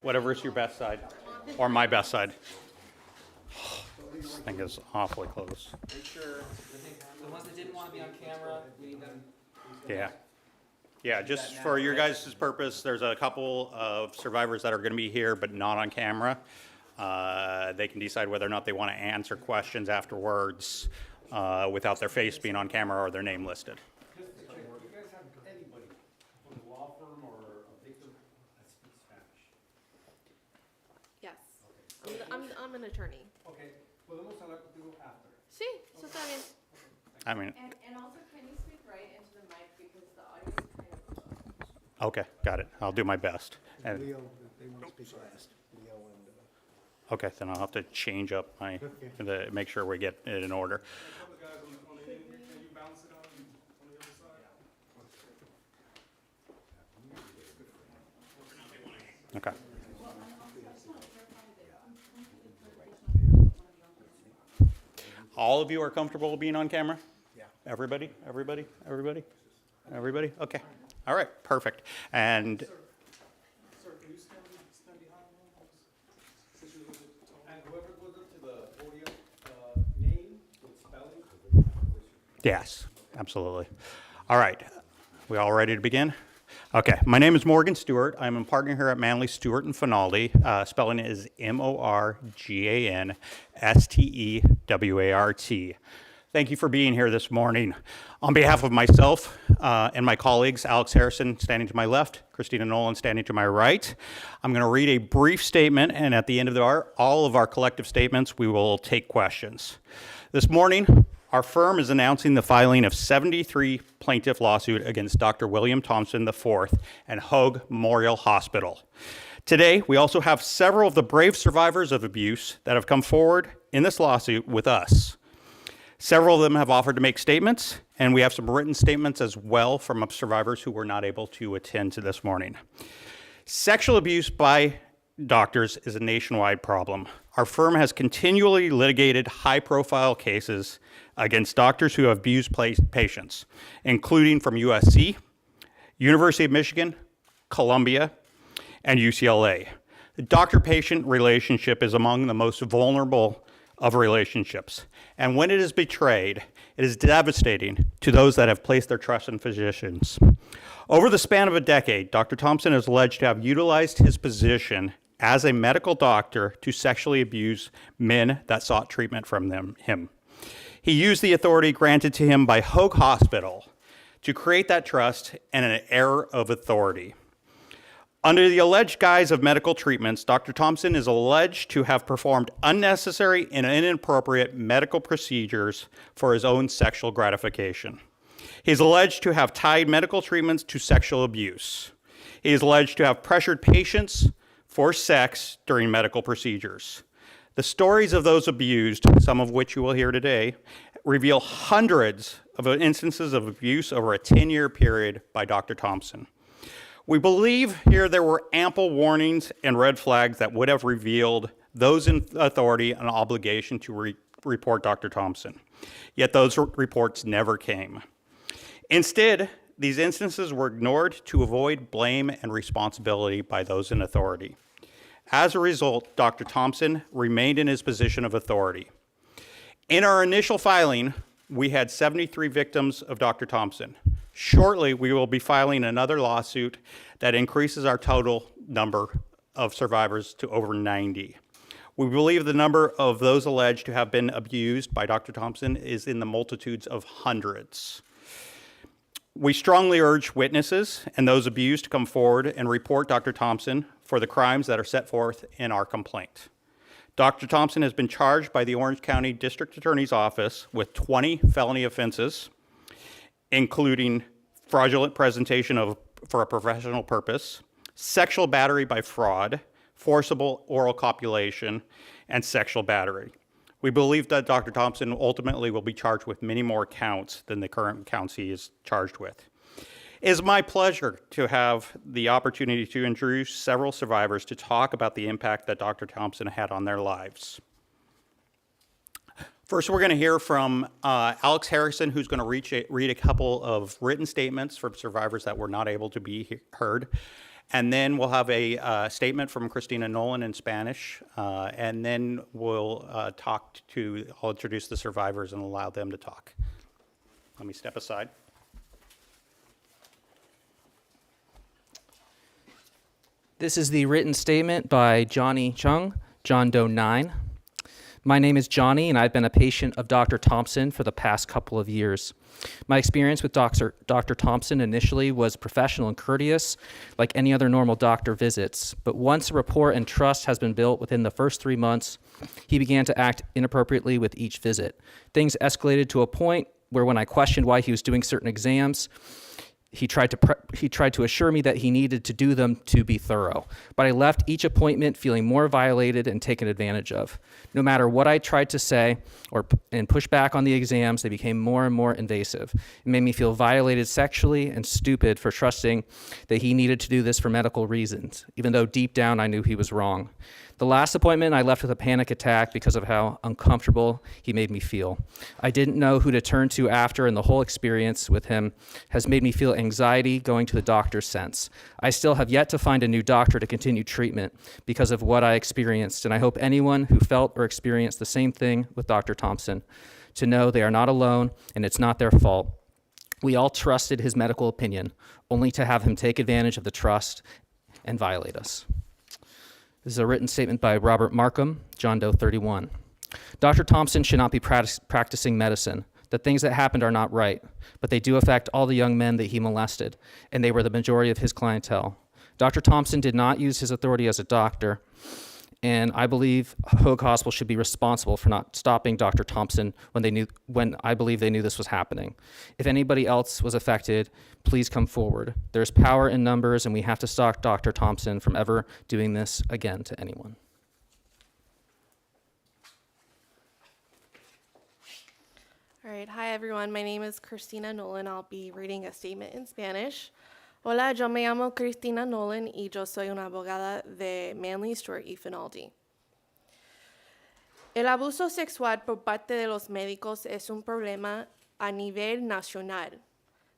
Whatever's your best side, or my best side. This thing is awfully close. Make sure the ones that didn't want to be on camera, we need them. Yeah. Yeah, just for your guys' purpose, there's a couple of survivors that are going to be here but not on camera. They can decide whether or not they want to answer questions afterwards without their face being on camera or their name listed. Do you guys have anybody from the law firm or a victim that speaks Spanish? Yes. I'm an attorney. Okay, podemos hablar contigo after. Sí, eso está bien. I mean, And also, can you speak right into the mic because the audio is kind of low. okay, got it. I'll do my best. And, Leo, they want to speak last. Leo and, okay, then I'll have to change up my, make sure we get it in order. Okay. All of you are comfortable being on camera? Yeah. Everybody? Everybody? Everybody? Everybody? Okay. All right, perfect. And Sir, can you stand behind him? And whoever goes up to the podium, name with spelling. yes, absolutely. All right, we all ready to begin? Okay, my name is Morgan Stewart. I'm a partner here at Manley, Stewart Finaldi. Spelling is Morganstewart. Thank you for being here this morning. On behalf of myself and my colleagues, Alex Harrison standing to my left, Christina Nolan standing to my right, I'm going to read a brief statement, and at the end of all of our collective statements, we will take questions. This morning, our firm is announcing the filing of 73 plaintiff lawsuit against Dr. William Thompson IV and Hoag Memorial Hospital. Today, we also have several of the brave survivors of abuse that have come forward in this lawsuit with us. Several of them have offered to make statements, and we have some written statements as well from survivors who were not able to attend to this morning. Sexual abuse by doctors is a nationwide problem. Our firm has continually litigated high-profile cases against doctors who have abused patients, including from USC, University of Michigan, Columbia, and UCLA. The doctor-patient relationship is among the most vulnerable of relationships, and when it is betrayed, it is devastating to those that have placed their trust in physicians. Over the span of a decade, Dr. Thompson is alleged to have utilized his position as a medical doctor to sexually abuse men that sought treatment from him. He used the authority granted to him by Hoag Hospital to create that trust and an air of authority. Under the alleged guise of medical treatments, Dr. Thompson is alleged to have performed unnecessary and inappropriate medical procedures for his own sexual gratification. He is alleged to have tied medical treatments to sexual abuse. He is alleged to have pressured patients for sex during medical procedures. The stories of those abused, some of which you will hear today, reveal hundreds of instances of abuse over a 10-year period by Dr. Thompson. We believe here there were ample warnings and red flags that would have revealed those in authority an obligation to report Dr. Thompson. Yet those reports never came. Instead, these instances were ignored to avoid blame and responsibility by those in authority. As a result, Dr. Thompson remained in his position of authority. In our initial filing, we had 73 victims of Dr. Thompson. Shortly, we will be filing another lawsuit that increases our total number of survivors to over 90. We believe the number of those alleged to have been abused by Dr. Thompson is in the multitudes of hundreds. We strongly urge witnesses and those abused to come forward and report Dr. Thompson for the crimes that are set forth in our complaint. Dr. Thompson has been charged by the Orange County District Attorney's Office with 20 felony offenses, including fraudulent presentation for a professional purpose, sexual battery by fraud, forcible oral copulation, and sexual battery. We believe that Dr. Thompson ultimately will be charged with many more counts than the current counts he is charged with. It is my pleasure to have the opportunity to introduce several survivors to talk about the impact that Dr. Thompson had on their lives. First, we're going to hear from Alex Harrison, who's going to read a couple of written statements from survivors that were not able to be heard. And then we'll have a statement from Christina Nolan in Spanish, and then we'll I'll introduce the survivors and allow them to talk. Let me step aside. This is the written statement by Johnny Chung, John Doe 9. My name is Johnny, and I've been a patient of Dr. Thompson for the past couple of years. My experience with Dr. Thompson initially was professional and courteous, like any other normal doctor visits. But once a rapport and trust has been built within the first 3 months, he began to act inappropriately with each visit. Things escalated to a point where when I questioned why he was doing certain exams, he tried to assure me that he needed to do them to be thorough. But I left each appointment feeling more violated and taken advantage of. No matter what I tried to say and push back on the exams, they became more and more invasive. It made me feel violated sexually and stupid for trusting that he needed to do this for medical reasons, even though deep down I knew he was wrong. The last appointment, I left with a panic attack because of how uncomfortable he made me feel. I didn't know who to turn to after, and the whole experience with him has made me feel anxiety going to the doctor's sense. I still have yet to find a new doctor to continue treatment because of what I experienced, and I hope anyone who felt or experienced the same thing with Dr. Thompson to know they are not alone and it's not their fault. We all trusted his medical opinion, only to have him take advantage of the trust and violate us. This is a written statement by Robert Markham, John Doe 31. Dr. Thompson should not be practicing medicine. The things that happened are not right, but they do affect all the young men that he molested, and they were the majority of his clientele. Dr. Thompson did not use his authority as a doctor, and I believe Hoag Hospital should be responsible for not stopping Dr. Thompson when I believe they knew this was happening. If anybody else was affected, please come forward. There's power in numbers, and we have to stop Dr. Thompson from ever doing this again to anyone. All right, hi everyone. My name is Christina Nolan. I'll be reading a statement in Spanish. Hola, yo me llamo Cristina Nolan y yo soy una abogada de Manly, Stewart y Finaldi. El abuso sexual por parte de los médicos es un problema a nivel nacional.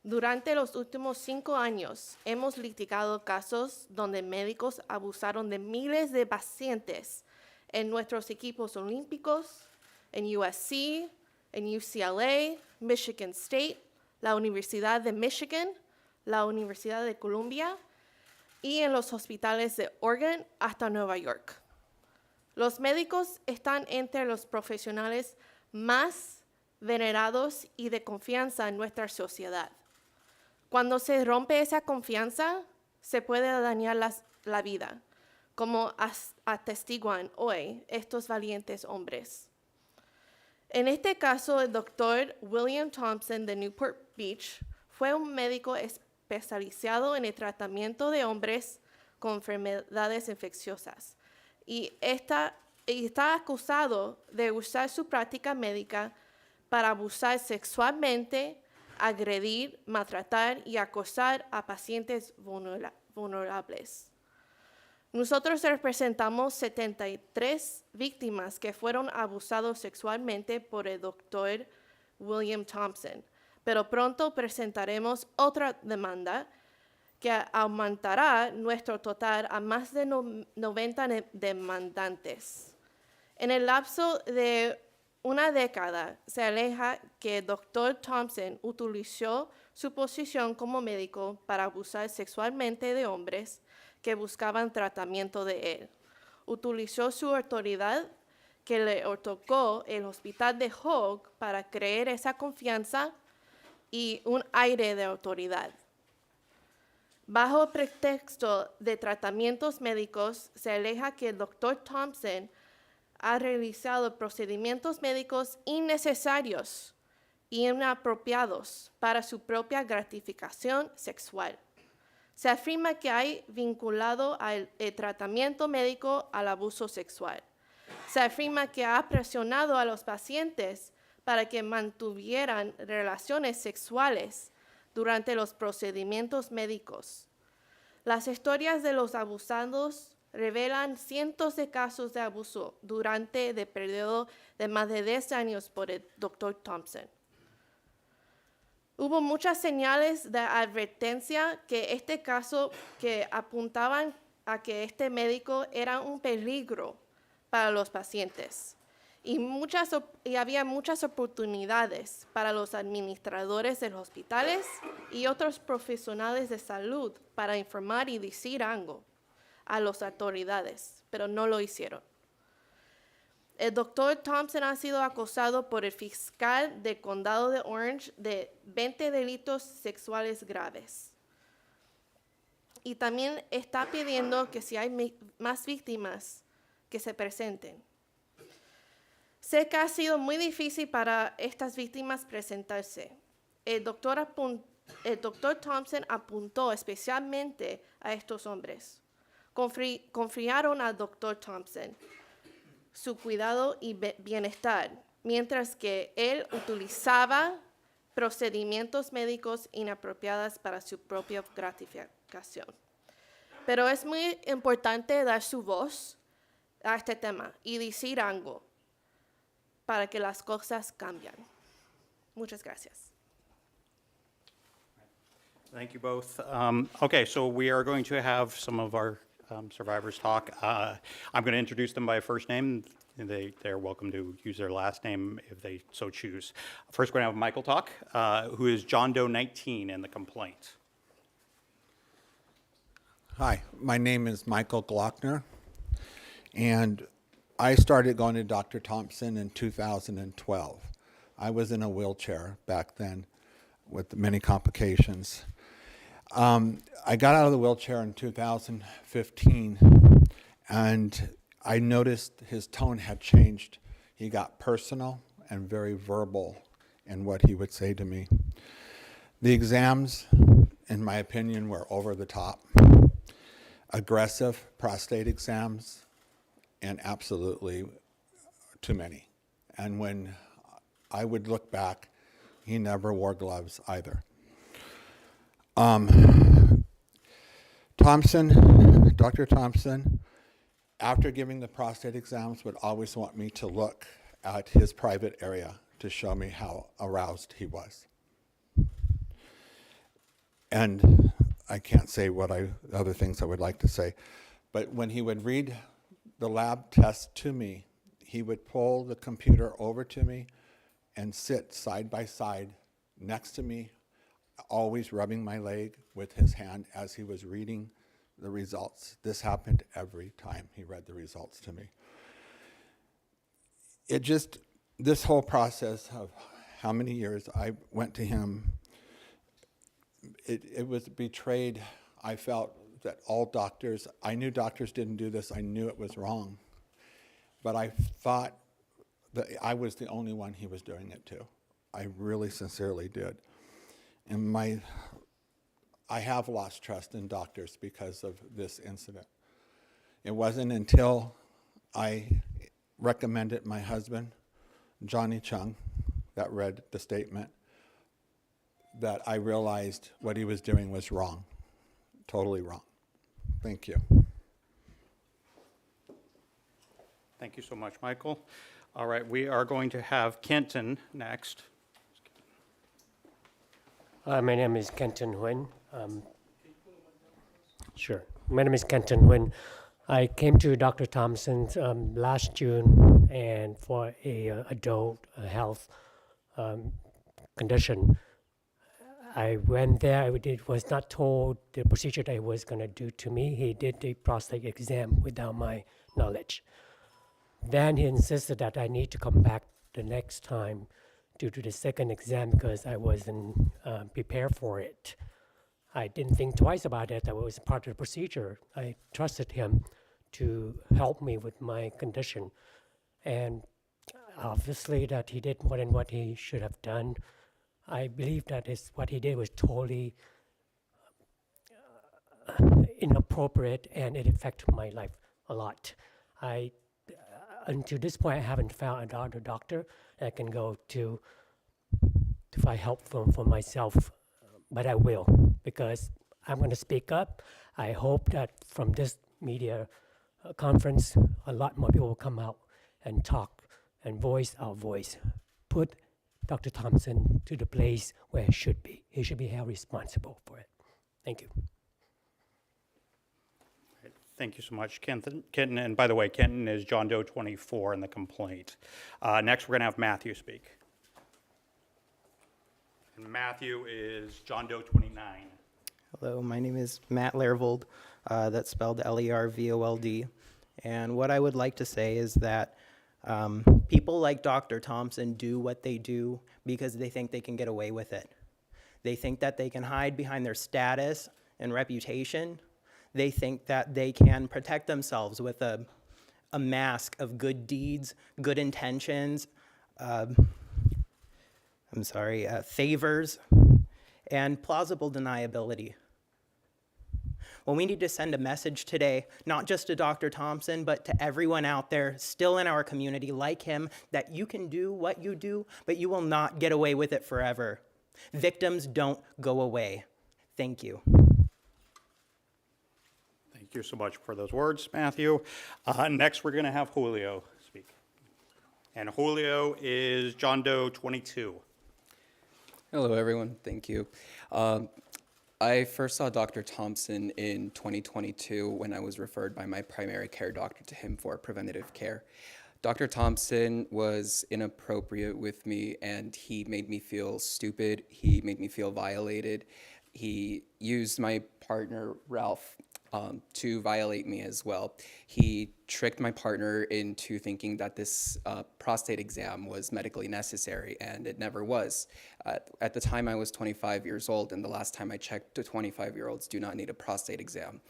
Durante los últimos 5 años, hemos litigado casos donde médicos abusaron de miles de pacientes en nuestros equipos olímpicos, en USC, en UCLA, Michigan State, la Universidad de Michigan, la Universidad de Columbia y en los hospitales de Oregon hasta Nueva York. Los médicos están entre los profesionales más venerados y de confianza en nuestra sociedad. Cuando se rompe esa confianza, se puede dañar la vida, como atestiguan hoy estos valientes hombres. En este caso, el doctor William Thompson de Newport Beach fue un médico especializado en el tratamiento de hombres con enfermedades infecciosas y está acusado de usar su práctica médica para abusar sexualmente, agredir, maltratar y acosar a pacientes vulnerables. Nosotros representamos 73 víctimas que fueron abusados sexualmente por el doctor William Thompson, pero pronto presentaremos otra demanda que aumentará nuestro total a más de 90 demandantes. En el lapso de una década, se aleja que el doctor Thompson utilizó su posición como médico para abusar sexualmente de hombres que buscaban tratamiento de él. Utilizó su autoridad que le otorgó el hospital de Hoag para crear esa confianza y un aire de autoridad. Bajo el pretexto de tratamientos médicos, se aleja que el doctor Thompson ha realizado procedimientos médicos innecesarios e inapropiados para su propia gratificación sexual. Se afirma que hay vinculado el tratamiento médico al abuso sexual. Se afirma que ha presionado a los pacientes para que mantuvieran relaciones sexuales durante los procedimientos médicos. Las historias de los abusados revelan cientos de casos de abuso durante el periodo de más de 10 años por el Dr. Thompson. Hubo muchas señales de advertencia que este caso que apuntaban a que este médico era un peligro para los pacientes. Y había muchas oportunidades para los administradores de los hospitales y otros profesionales de salud para informar y decir algo a las autoridades, pero no lo hicieron. El doctor Thompson ha sido acusado por el fiscal del condado de Orange de 20 delitos sexuales graves. Y también está pidiendo que si hay más víctimas, que se presenten. Sé que ha sido muy difícil para estas víctimas presentarse. El doctor Thompson apuntó especialmente a estos hombres. Confiaron al doctor Thompson su cuidado y bienestar, mientras que él utilizaba procedimientos médicos inapropiados para su propia gratificación. Pero es muy importante dar su voz a este tema y decir algo para que las cosas cambien. Muchas gracias. Thank you both. Okay, so we are going to have some of our survivors talk. I'm going to introduce them by first name. And they're welcome to use their last name if they so choose. First, we're going to have Michael talk, who is John Doe 19 in the complaint. Hi, my name is Michael Glockner, and I started going to Dr. Thompson in 2012. I was in a wheelchair back then with many complications. I got out of the wheelchair in 2015, and I noticed his tone had changed. He got personal and very verbal in what he would say to me. The exams, in my opinion, were over the top. Aggressive prostate exams, and absolutely too many. And when I would look back, he never wore gloves either. Dr. Thompson, after giving the prostate exams, would always want me to look at his private area to show me how aroused he was. And I can't say other things I would like to say, but when he would read the lab test to me, he would pull the computer over to me and sit side by side next to me, always rubbing my leg with his hand as he was reading the results. This happened every time he read the results to me. This whole process of how many years I went to him, it was betrayed. I felt that all doctors, I knew doctors didn't do this, I knew it was wrong, but I thought that I was the only one he was doing it to. I really sincerely did. And I have lost trust in doctors because of this incident. It wasn't until I recommended my husband, Johnny Chung, that read the statement, that I realized what he was doing was wrong, totally wrong. Thank you. Thank you so much, Michael. All right, we are going to have Kenton next. My name is Kenton Nguyen. Sure. My name is Kenton Nguyen. I came to Dr. Thompson's last June and for a adult health condition. I went there. I was not told the procedure that he was going to do to me. He did the prostate exam without my knowledge. Then he insisted that I need to come back the next time due to the second exam because I wasn't prepared for it. I didn't think twice about it. That was part of the procedure. I trusted him to help me with my condition. And obviously that he did more than what he should have done. I believe that what he did was totally inappropriate, and it affected my life a lot. Until this point, I haven't found a doctor I can go to find help for myself, but I will, because I'm going to speak up. I hope that from this media conference, a lot more people will come out and talk and voice our voice. Put Dr. Thompson to the place where it should be. He should be held responsible for it. Thank you. Thank you so much, Kenton. And by the way, Kenton is John Doe 24 in the complaint. Next, we're going to have Matthew speak. And Matthew is John Doe 29. Hello, my name is Matt Lervold. That's spelled Lervold. And what I would like to say is that people like Dr. Thompson do what they do because they think they can get away with it. They think that they can hide behind their status and reputation. They think that they can protect themselves with a mask of good deeds, good intentions, favors, and plausible deniability. Well, we need to send a message today, not just to Dr. Thompson, but to everyone out there still in our community like him, that you can do what you do, but you will not get away with it forever. Victims don't go away. Thank you. Thank you so much for those words, Matthew. Next, we're going to have Julio speak. And Julio is John Doe 22. Hello, everyone. Thank you. I first saw Dr. Thompson in 2022 when I was referred by my primary care doctor to him for preventative care. Dr. Thompson was inappropriate with me, and he made me feel stupid. He made me feel violated. He used my partner, Ralph, to violate me as well. He tricked my partner into thinking that this prostate exam was medically necessary, and it never was. At the time, I was 25 years old, and the last time I checked, 25-year-olds do not need a prostate exam.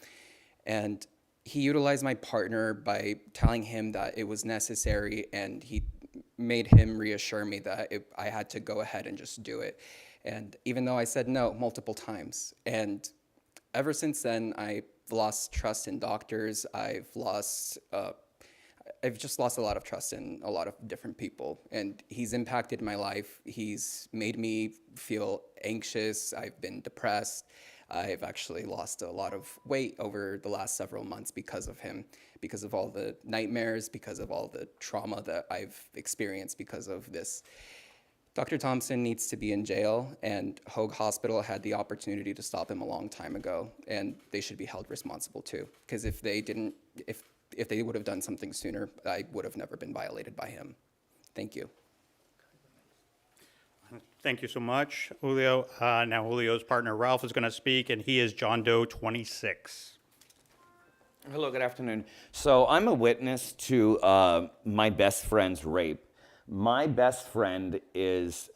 And he utilized my partner by telling him that it was necessary, and he made him reassure me that I had to go ahead and just do it. And even though I said no multiple times, and ever since then, I've lost trust in doctors. I've just lost a lot of trust in a lot of different people, and he's impacted my life. He's made me feel anxious. I've been depressed. I've actually lost a lot of weight over the last several months because of him, because of all the nightmares, because of all the trauma that I've experienced because of this. Dr. Thompson needs to be in jail, and Hoag Hospital had the opportunity to stop him a long time ago, and they should be held responsible too. Because if they didn't, if they would have done something sooner, I would have never been violated by him. Thank you. Thank you so much, Julio. Now Julio's partner, Ralph, is going to speak, and he is John Doe 26. Hello, good afternoon. So I'm a witness to my best friend's rape. My best friend is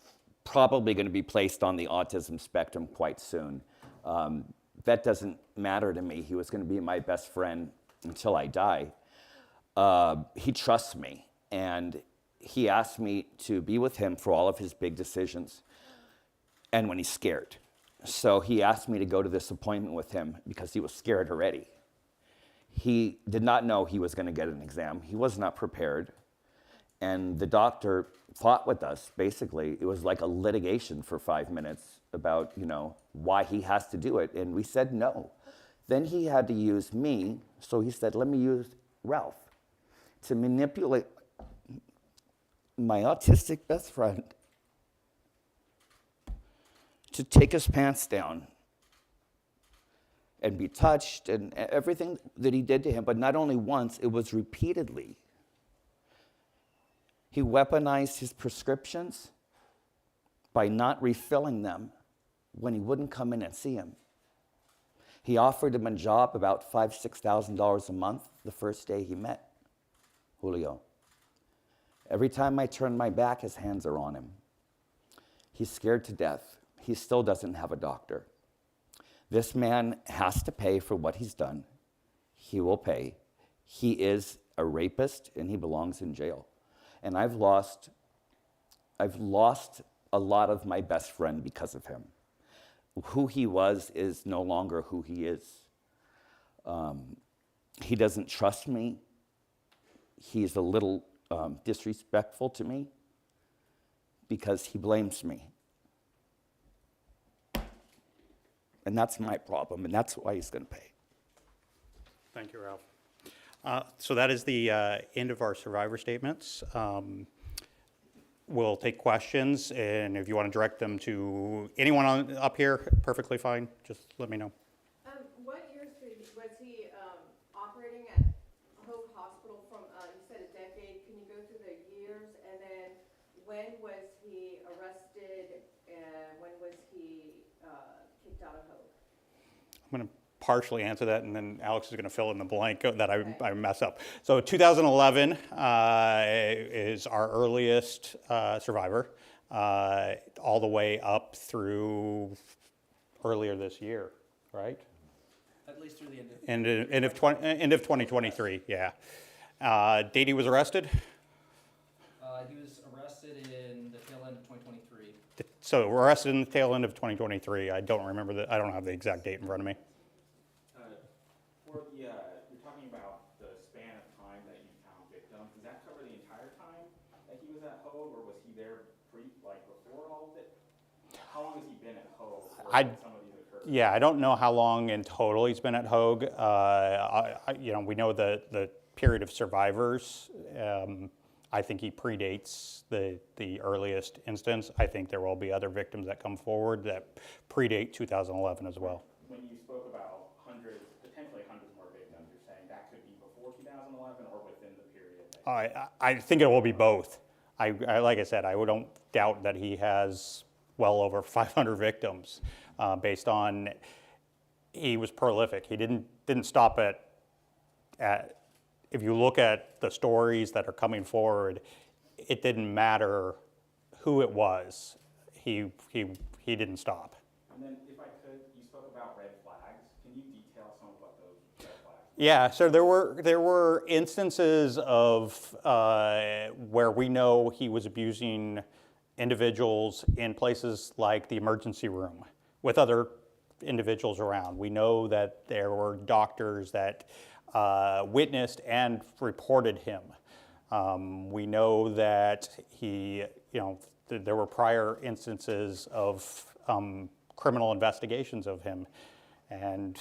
probably going to be placed on the autism spectrum quite soon. That doesn't matter to me. He was going to be my best friend until I die. He trusts me, and he asked me to be with him for all of his big decisions and when he's scared. So he asked me to go to this appointment with him because he was scared already. He did not know he was going to get an exam. He was not prepared. And the doctor fought with us, basically. It was like a litigation for 5 minutes about, why he has to do it. And we said no. Then he had to use me, so he said, let me use Ralph to manipulate my autistic best friend to take his pants down and be touched and everything that he did to him. But not only once, it was repeatedly. He weaponized his prescriptions by not refilling them when he wouldn't come in and see him. He offered him a job about $5,000, $6,000 a month the first day he met Julio. Every time I turn my back, his hands are on him. He's scared to death. He still doesn't have a doctor. This man has to pay for what he's done. He will pay. He is a rapist, and he belongs in jail. And I've lost a lot of my best friend because of him. Who he was is no longer who he is. He doesn't trust me. He's a little disrespectful to me because he blames me. And that's my problem, and that's why he's going to pay. Thank you, Ralph. So that is the end of our survivor statements. we'll take questions, and if you want to direct them to anyone up here, perfectly fine. Just let me know. What years was he operating at Hope Hospital from, you said a decade, can you go through the years? And then when was he arrested and when was he kicked out of Hope? I'm going to partially answer that, and then Alex is going to fill in the blank that I mess up. So 2011 is our earliest survivor, all the way up through earlier this year, right? At least through the End of 2023, yeah. Date he was arrested? He was arrested in the tail end of 2023. So we're arrested in the tail end of 2023. I don't remember I don't have the exact date in front of me. For the, you're talking about the span of time that you found victims. Does that cover the entire time that he was at Hogue, or was he there before all of it? How long has he been at Hogue? Some of these occurred? Yeah, I don't know how long in total he's been at Hogue. We know the period of survivors. I think he predates the earliest instance. I think there will be other victims that come forward that predate 2011 as well. When you spoke about potentially hundreds more victims, you're saying that could be before 2011 or within the period? I think it will be both. Like I said, I don't doubt that he has well over 500 victims, based on he was prolific. He didn't stop at. If you look at the stories that are coming forward, it didn't matter who it was. He didn't stop. And then, if I could, you spoke about red flags. Can you detail some of what those red flags are? Yeah, so there were instances of where we know he was abusing individuals in places like the emergency room with other individuals around. We know that there were doctors that witnessed and reported him. We know that there were prior instances of criminal investigations of him, and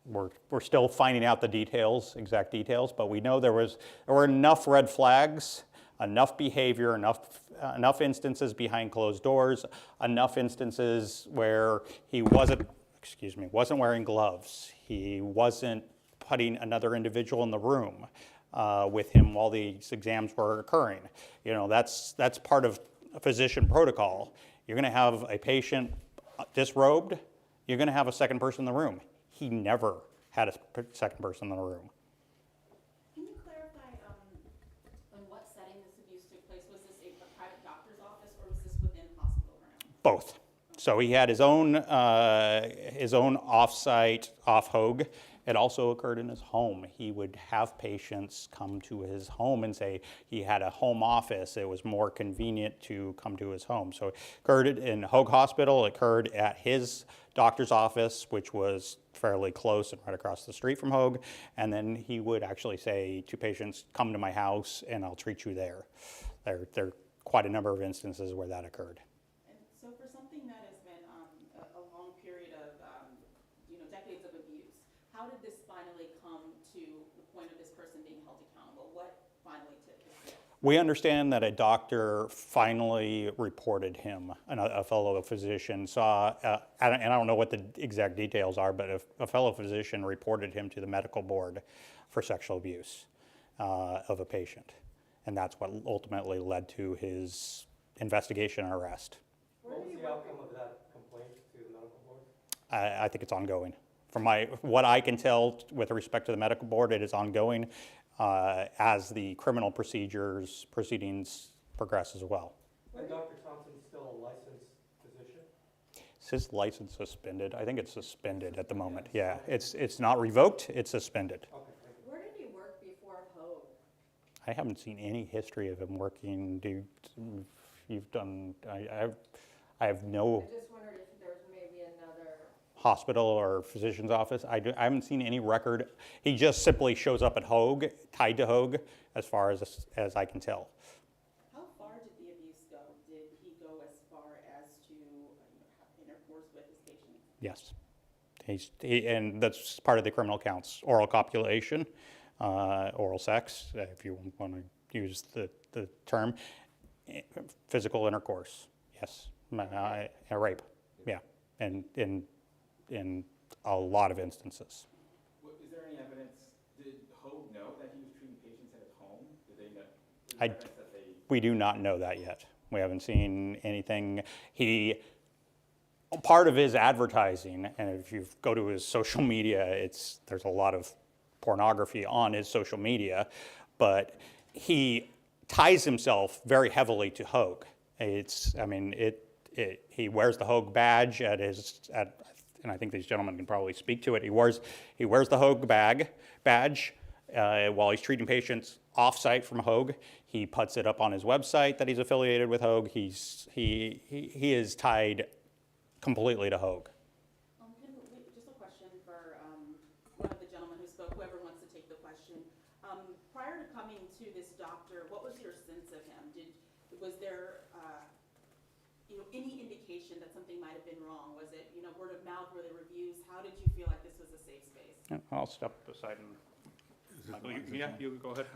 we're still finding out the exact details, but we know there were enough red flags, enough behavior, enough instances behind closed doors, enough instances where he wasn't wearing gloves, he wasn't putting another individual in the room with him while these exams were occurring. That's part of a physician protocol. You're going to have a patient disrobed, you're going to have a second person in the room. He never had a second person in the room. Can you clarify in what setting this abuse took place? Was this a private doctor's office or was this within hospital grounds? Both. So he had his own off-site, off-Hogue. It also occurred in his home. He would have patients come to his home and say he had a home office. It was more convenient to come to his home. So it occurred in Hogue Hospital. It occurred at his doctor's office, which was fairly close and right across the street from Hogue. And then he would actually say to patients, come to my house and I'll treat you there. There are quite a number of instances where that occurred. And so for something that has been a long period of decades of abuse, how did this finally come to the point of this person being held accountable? What finally tipped this? We understand that a doctor finally reported him, a fellow physician saw, and I don't know what the exact details are, but a fellow physician reported him to the medical board for sexual abuse of a patient. And that's what ultimately led to his investigation and arrest. What was the outcome of that complaint to the medical board? I think it's ongoing. From what I can tell with respect to the medical board, it is ongoing as the criminal proceedings progress as well. And Dr. Thompson's still a licensed physician? Is his license suspended? I think it's suspended at the moment. Yeah, it's not revoked, it's suspended. Okay, thank you. Where did he work before Hogue? I haven't seen any history of him working. You've done, I have no I just wondered if there was maybe another. hospital or physician's office. I haven't seen any record. He just simply shows up at Hogue, tied to Hogue, as far as I can tell. How far did the abuse go? Did he go as far as to have intercourse with his patients? Yes. And that's part of the criminal counts. Oral copulation, oral sex, if you want to use the term. physical intercourse, yes. A rape, yeah, and in a lot of instances. Is there any evidence, did Hogue know that he was treating patients at his home? Did they know? Is there I- evidence that they? We do not know that yet. We haven't seen anything. Part of his advertising, and if you go to his social media, there's a lot of pornography on his social media, but he ties himself very heavily to Hogue. He wears the Hogue badge and I think these gentlemen can probably speak to it. He wears the Hogue badge while he's treating patients off-site from Hogue. He puts it up on his website that he's affiliated with Hogue. He is tied completely to Hogue. Just a question for one of the gentlemen who spoke, whoever wants to take the question. Prior to coming to this doctor, what was your sense of him? Was there any indication that something might have been wrong? Was it word of mouth, were there reviews? How did you feel like this was a safe space? Yeah, I'll step aside and Michael, you go ahead.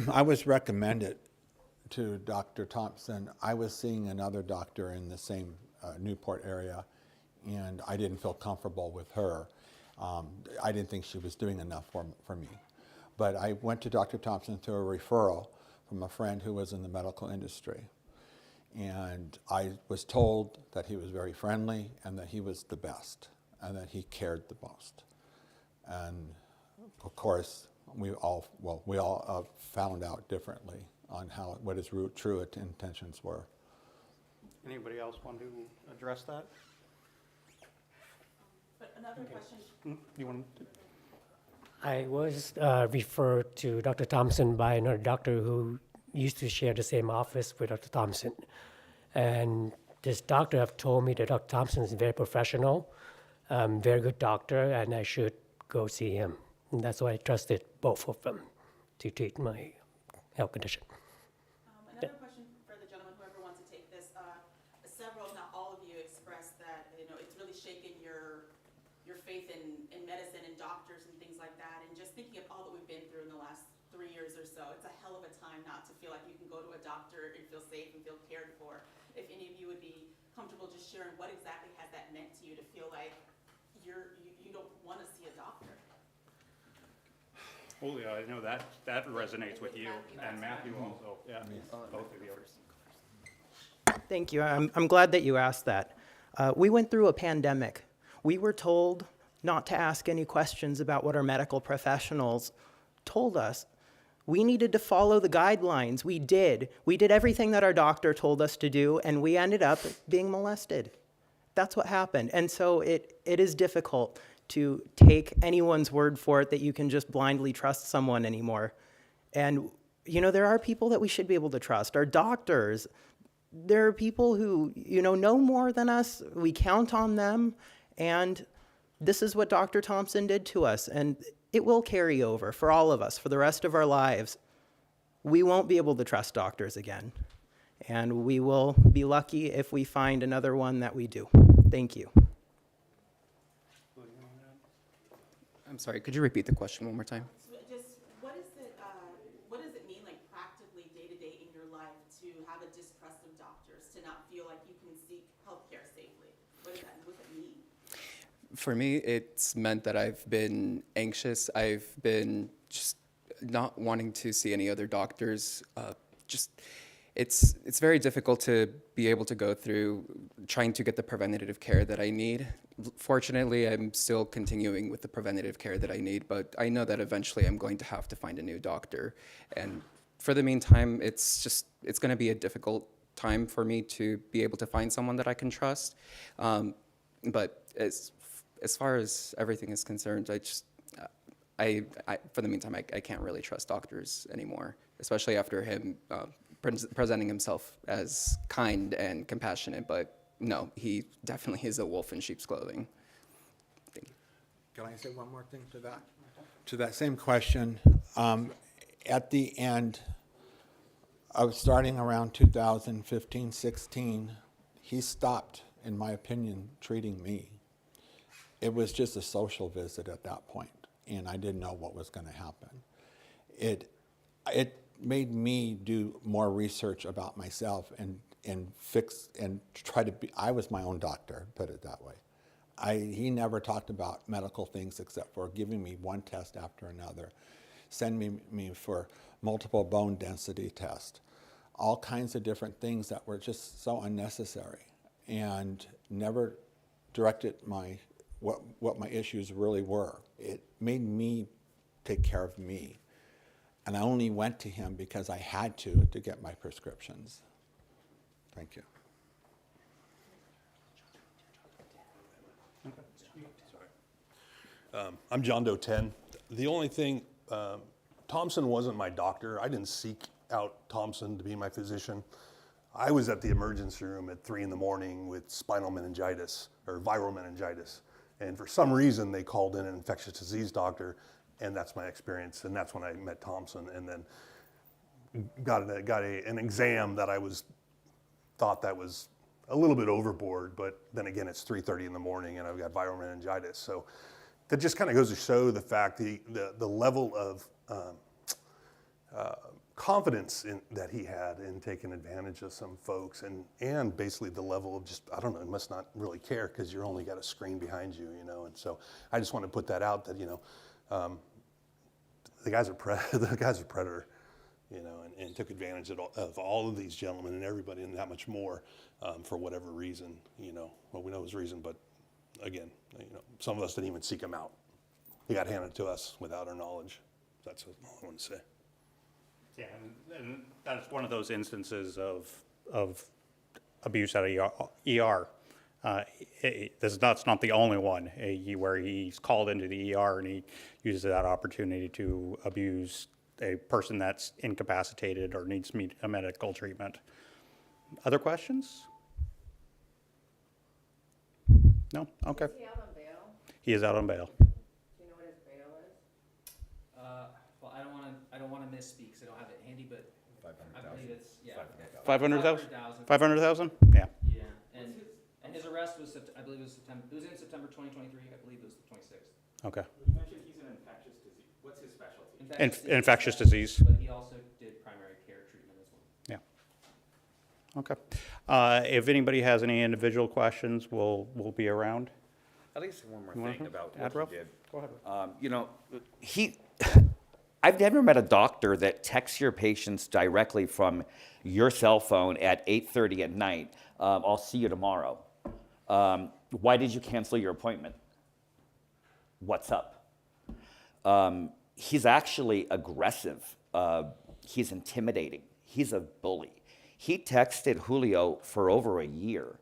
I was recommended to Dr. Thompson. I was seeing another doctor in the same Newport area, and I didn't feel comfortable with her. I didn't think she was doing enough for me. But I went to Dr. Thompson through a referral from a friend who was in the medical industry. And I was told that he was very friendly and that he was the best and that he cared the most. And of course, we all found out differently on what his true intentions were. Anybody else want to address that? But another question. You want to? I was referred to Dr. Thompson by another doctor who used to share the same office with Dr. Thompson. And this doctor have told me that Dr. Thompson is very professional, very good doctor, and I should go see him. And that's why I trusted both of them to treat my health condition. Another question for the gentleman, whoever wants to take this. Several, not all of you, expressed that it's really shaken your faith in medicine and doctors and things like that. And just thinking of all that we've been through in the last 3 years or so, it's a hell of a time not to feel like you can go to a doctor and feel safe and feel cared for. If any of you would be comfortable just sharing what exactly has that meant to you to feel like you don't want to see a doctor. Julio, I know that resonates with you, and Matthew also. Yeah, both of you. Thank you. I'm glad that you asked that. We went through a pandemic. We were told not to ask any questions about what our medical professionals told us. We needed to follow the guidelines. We did. We did everything that our doctor told us to do, and we ended up being molested. That's what happened. And so it is difficult to take anyone's word for it that you can just blindly trust someone anymore. And, there are people that we should be able to trust. Our doctors, there are people who, know more than us. We count on them. And this is what Dr. Thompson did to us. And it will carry over for all of us for the rest of our lives. We won't be able to trust doctors again. And we will be lucky if we find another one that we do. Thank you. I'm sorry, could you repeat the question one more time? So just what does it mean, like practically day to day in your life, to have a distrust of doctors, to not feel like you can seek healthcare safely? What does that mean? For me, it's meant that I've been anxious. I've been just not wanting to see any other doctors. It's very difficult to be able to go through trying to get the preventative care that I need. Fortunately, I'm still continuing with the preventative care that I need, but I know that eventually I'm going to have to find a new doctor. And for the meantime, it's going to be a difficult time for me to be able to find someone that I can trust. But as far as everything is concerned, for the meantime, I can't really trust doctors anymore, especially after him presenting himself as kind and compassionate. But no, he definitely is a wolf in sheep's clothing. Thank you. Can I say one more thing to that? To that same question, at the end, I was starting around 2015, 16, he stopped, in my opinion, treating me. It was just a social visit at that point, and I didn't know what was going to happen. made me do more research about myself and fix and try to be, I was my own doctor, put it that way. He never talked about medical things except for giving me one test after another, sending me for multiple bone density tests, all kinds of different things that were just so unnecessary, and never directed what my issues really were. It made me take care of me. And I only went to him because I had to get my prescriptions. Thank you. I'm John Doe 10. The only thing, Thompson wasn't my doctor. I didn't seek out Thompson to be my physician. I was at the emergency room at 3 in the morning with spinal meningitis or viral meningitis. And for some reason, they called in an infectious disease doctor, and that's my experience. And that's when I met Thompson, and then got an exam that I thought that was a little bit overboard, but then again, it's 3:30 in the morning, and I've got viral meningitis. So that just kind of goes to show the fact, the level of confidence that he had in taking advantage of some folks, and basically the level of just, I don't know, he must not really care because you're only got a screen behind you, you know. And so I just want to put that out that, you know, the guy's a predator, you know, and took advantage of all of these gentlemen and everybody and that much more for whatever reason, you know. Well, we know his reason, but again, you know, some of us didn't even seek him out. He got handed to us without our knowledge. That's all I want to say. Yeah, and that's one of those instances of abuse at a ER. That's not the only one where he's called into the ER and he uses that opportunity to abuse a person that's incapacitated or needs a medical treatment. Other questions? No? Okay. Is he out on bail? He is out on bail. Do you know what his bail is? Well, I don't want to misspeak, so I don't have it handy, but I believe it's, yeah. 500,000? 500,000? Yeah. Yeah, and his arrest was, I believe it was September, it was in September 2023, I believe it was the 26th. Okay. You mentioned he's an infectious disease. What's his specialty? Infectious disease. But he also did primary care treatment as well. Yeah. Okay. If anybody has any individual questions, we'll be around. I'd like to say one more You wanna thing about add, what Ralph? he did. Go ahead. You know, I've never met a doctor that texts your patients directly from your cell phone at 8:30 at night. I'll see you tomorrow. Why did you cancel your appointment? What's up? He's actually aggressive. He's intimidating. He's a bully. He texted Julio for over a year.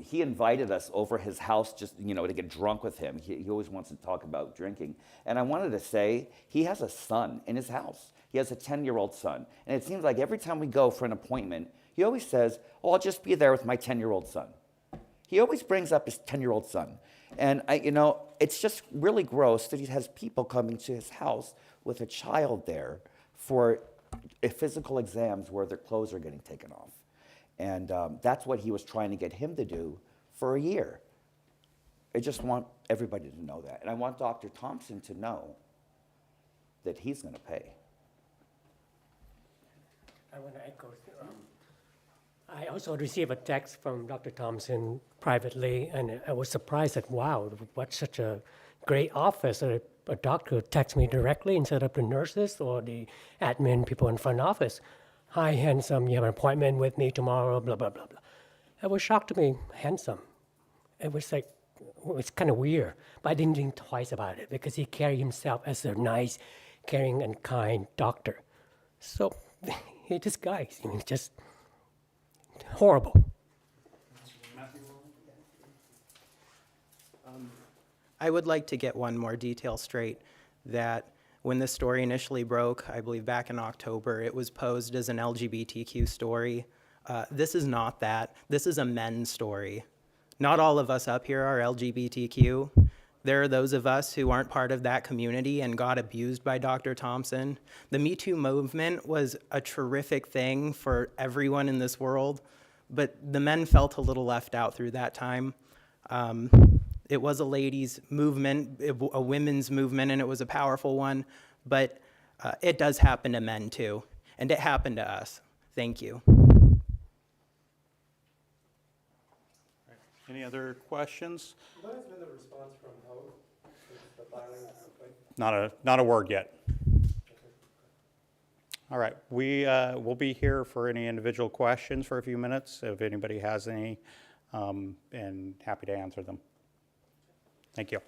He invited us over his house just, you know, to get drunk with him. He always wants to talk about drinking. And I wanted to say, he has a son in his house. He has a 10-year-old son. And it seems like every time we go for an appointment, he always says, oh, I'll just be there with my 10-year-old son. He always brings up his 10-year-old son. And, you know, it's just really gross that he has people coming to his house with a child there for physical exams where their clothes are getting taken off. And that's what he was trying to get him to do for a year. I just want everybody to know that. And I want Dr. Thompson to know that he's going to pay. I want to echo. I also received a text from Dr. Thompson privately, and I was surprised that, wow, what such a great office. A doctor texts me directly instead of the nurses or the admin people in front office. Hi, handsome, you have an appointment with me tomorrow, blah, blah, blah, blah. It was shocked to me, handsome. It was like, it's kind of weird, but I didn't think twice about it because he carried himself as a nice, caring, and kind doctor. So, this guy, I mean, just horrible. I would like to get one more detail straight, that when this story initially broke, I believe back in October, it was posed as an LGBTQ story. This is not that. This is a men's story. Not all of us up here are LGBTQ. There are those of us who aren't part of that community and got abused by Dr. Thompson. The Me Too movement was a terrific thing for everyone in this world, but the men felt a little left out through that time. It was a ladies' movement, a women's movement, and it was a powerful one, but it does happen to men too. And it happened to us. Thank you. Any other questions? What has been the response from Hope since the filing took place? Not a word yet. All right, we'll be here for any individual questions for a few minutes if anybody has any, and happy to answer them. Thank you.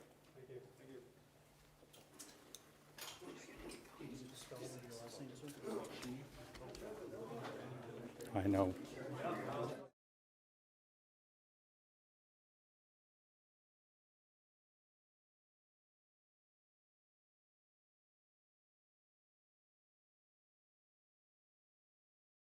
I know